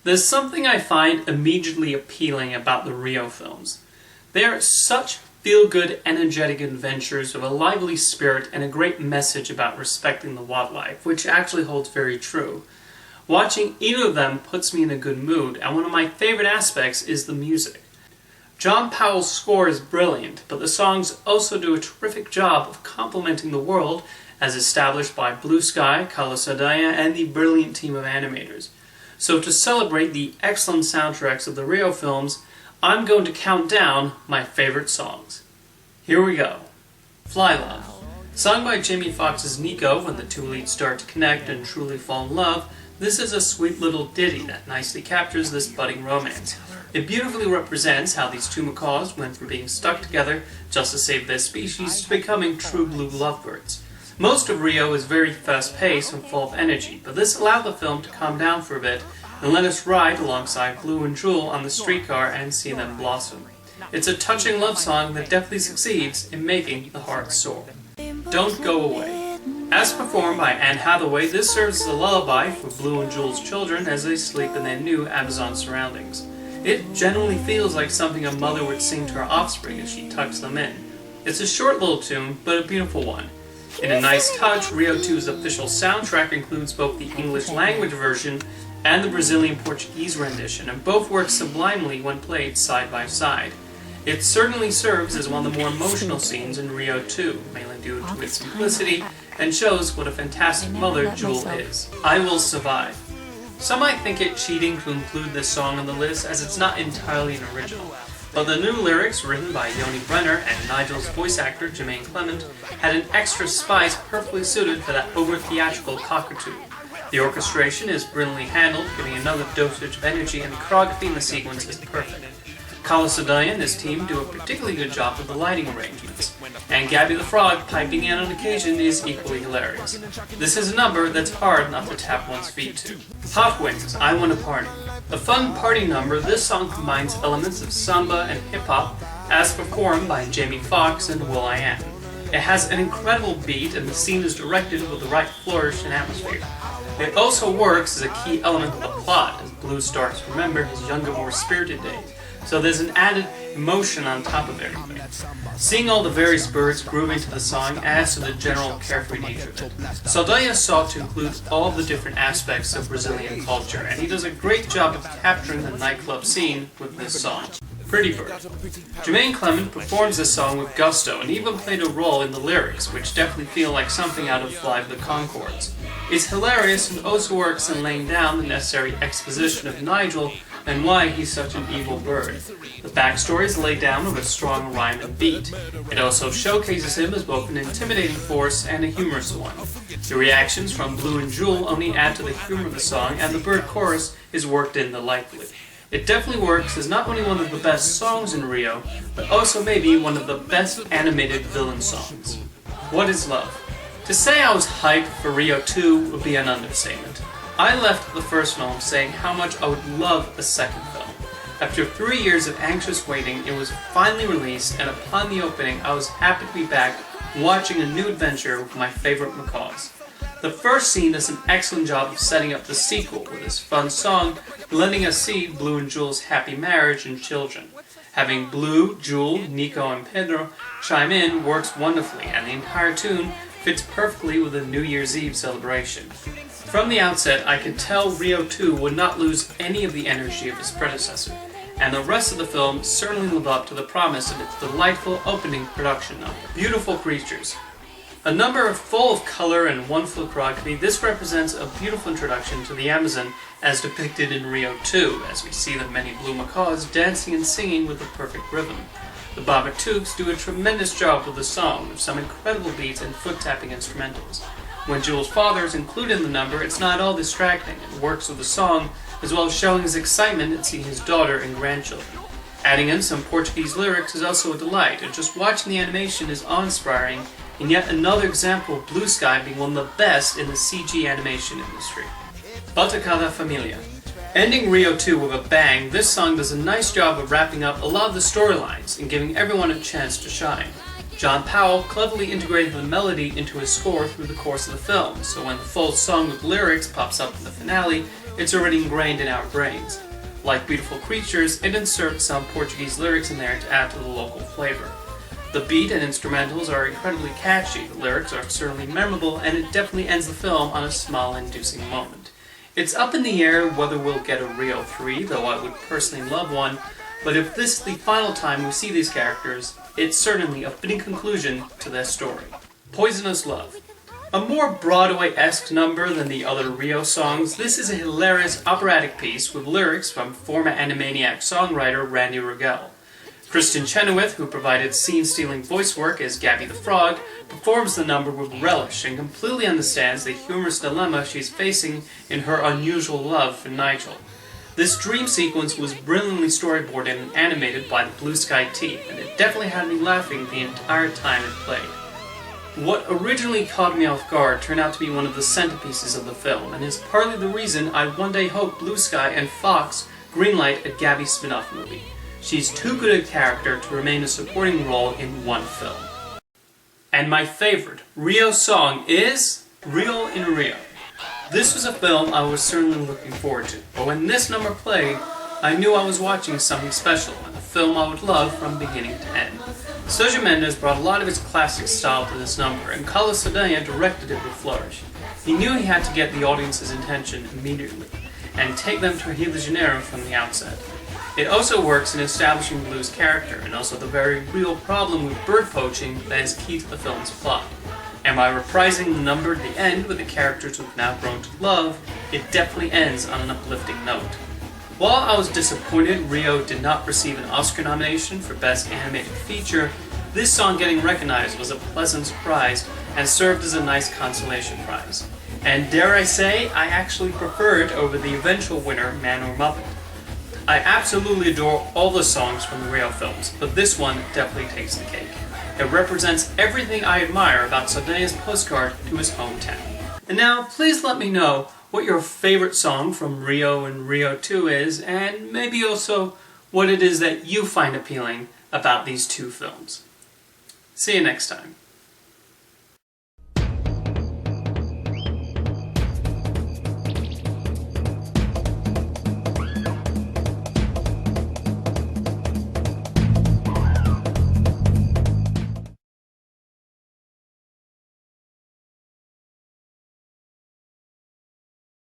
There's something I find immediately appealing about the Rio films. They are such feel-good, energetic adventures with a lively spirit and a great message about respecting the wildlife, which actually holds very true. Watching either of them puts me in a good mood, and one of my favorite aspects is the music. John Powell's score is brilliant, but the songs also do a terrific job of complementing the world as established by Blue Sky, Carlos Saldanha, and the brilliant team of animators. So to celebrate the excellent soundtracks of the Rio films, I'm going to count down my favorite songs. Here we go. Fly Love. Sung by Jamie Foxx's Nico when the two leads start to connect and truly fall in love, this is a sweet little ditty that nicely captures this budding romance. It beautifully represents how these two macaws went from being stuck together just to save their species to becoming true blue lovebirds. Most of Rio is very fast-paced and full of energy, but this allowed the film to calm down for a bit and let us ride alongside Blue and Jewel on the streetcar and see them blossom. It's a touching love song that definitely succeeds in making the heart soar. Don't Go Away. As performed by Anne Hathaway, this serves as a lullaby for Blue and Jewel's children as they sleep in their new Amazon surroundings. It genuinely feels like something a mother would sing to her offspring as she tucks them in. It's a short little tune, but a beautiful one. In a nice touch, Rio 2's official soundtrack includes both the English language version and the Brazilian Portuguese rendition, and both work sublimely when played side by side. It certainly serves as one of the more emotional scenes in Rio 2, mainly due to its simplicity, and shows what a fantastic mother Jewel is. I Will Survive. Some might think it cheating to include this song on the list as it's not entirely an original, but the new lyrics, written by Yoni Brenner and Nigel's voice actor Jermaine Clement, had an extra spice perfectly suited for that over-theatrical cockatoo. The orchestration is brilliantly handled, giving another dosage of energy, and the choreography in the sequence is perfect. Carlos Saldanha and his team do a particularly good job with the lighting arrangements, and Gabby the Frog piping in on occasion is equally hilarious. This is a number that's hard not to tap one's feet to. Hot Wings, I Wanna Party. A fun party number, this song combines elements of samba and hip-hop as performed by Jamie Foxx and will.i.am. It has an incredible beat and the scene is directed with the right flourish and atmosphere. It also works as a key element of the plot as Blue starts to remember his younger, more spirited days, so there's an added emotion on top of everything. Seeing all the various birds grooving to the song adds to the general carefree nature of it. Saldanha sought to include all the different aspects of Brazilian culture, and he does a great job of capturing the nightclub scene with this song. Pretty Bird. Jermaine Clement performs this song with gusto and even played a role in the lyrics, which definitely feel like something out of Flight of the Conchords. It's hilarious and also works in laying down the necessary exposition of Nigel and why he's such an evil bird. The backstory is laid down with a strong rhyme and beat. It also showcases him as both an intimidating force and a humorous one. The reactions from Blue and Jewel only add to the humor of the song, and the bird chorus is worked in delightfully. It definitely works as not only one of the best songs in Rio, but also maybe one of the best animated villain songs. What is Love? To say I was hyped for Rio 2 would be an understatement. I left the first film saying how much I would love a second film. After 3 years of anxious waiting, it was finally released, and upon the opening, I was happy to be back watching a new adventure with my favorite macaws. The first scene does an excellent job of setting up the sequel with this fun song, letting us see Blue and Jewel's happy marriage and children. Having Blue, Jewel, Nico, and Pedro chime in works wonderfully, and the entire tune fits perfectly with the New Year's Eve celebration. From the outset, I could tell Rio 2 would not lose any of the energy of its predecessor, and the rest of the film certainly lived up to the promise of its delightful opening production number. Beautiful Creatures. A number full of color and wonderful choreography, this represents a beautiful introduction to the Amazon as depicted in Rio 2, as we see the many blue macaws dancing and singing with a perfect rhythm. The Batucas do a tremendous job with the song, with some incredible beats and foot-tapping instrumentals. When Jewel's father is included in the number, it's not all distracting. It works with the song, as well as showing his excitement at seeing his daughter and grandchildren. Adding in some Portuguese lyrics is also a delight, and just watching the animation is awe-inspiring, and yet another example of Blue Sky being one of the best in the CG animation industry. Batucada Familia. Ending Rio 2 with a bang, this song does a nice job of wrapping up a lot of the storylines and giving everyone a chance to shine. John Powell cleverly integrated the melody into his score through the course of the film, so when the full song with lyrics pops up in the finale, it's already ingrained in our brains. Like Beautiful Creatures, it inserts some Portuguese lyrics in there to add to the local flavor. The beat and instrumentals are incredibly catchy, the lyrics are certainly memorable, and it definitely ends the film on a smile-inducing moment. It's up in the air whether we'll get a Rio 3, though I would personally love one, but if this is the final time we see these characters, it's certainly a fitting conclusion to their story. Poisonous Love. A more Broadway-esque number than the other Rio songs, this is a hilarious operatic piece with lyrics from former Animaniac songwriter Randy Rogel. Kristen Chenoweth, who provided scene-stealing voice work as Gabby the Frog, performs the number with relish and completely understands the humorous dilemma she's facing in her unusual love for Nigel. This dream sequence was brilliantly storyboarded and animated by the Blue Sky team, and it definitely had me laughing the entire time it played. What originally caught me off guard turned out to be one of the centerpieces of the film, and is partly the reason I one day hope Blue Sky and Fox greenlight a Gabby spin-off movie. She's too good a character to remain a supporting role in one film. And my favorite Rio song is Rio in Rio. This was a film I was certainly looking forward to, but when this number played, I knew I was watching something special, and a film I would love from beginning to end. Sergio Mendes brought a lot of his classic style to this number, and Carlos Saldanha directed it with flourish. He knew he had to get the audience's attention immediately, and take them to Rio de Janeiro from the outset. It also works in establishing Blue's character, and also the very real problem with bird poaching that is key to the film's plot. And by reprising the number at the end with the characters we've now grown to love, it definitely ends on an uplifting note. While I was disappointed Rio did not receive an Oscar nomination for Best Animated Feature, this song getting recognized was a pleasant surprise and served as a nice consolation prize. And dare I say, I actually prefer it over the eventual winner, Man or Muppet. I absolutely adore all the songs from the Rio films, but this one definitely takes the cake. It represents everything I admire about Saldanha's postcard to his hometown. And now, please let me know what your favorite song from Rio and Rio 2 is, and maybe also what it is that you find appealing about these two films. See you next time.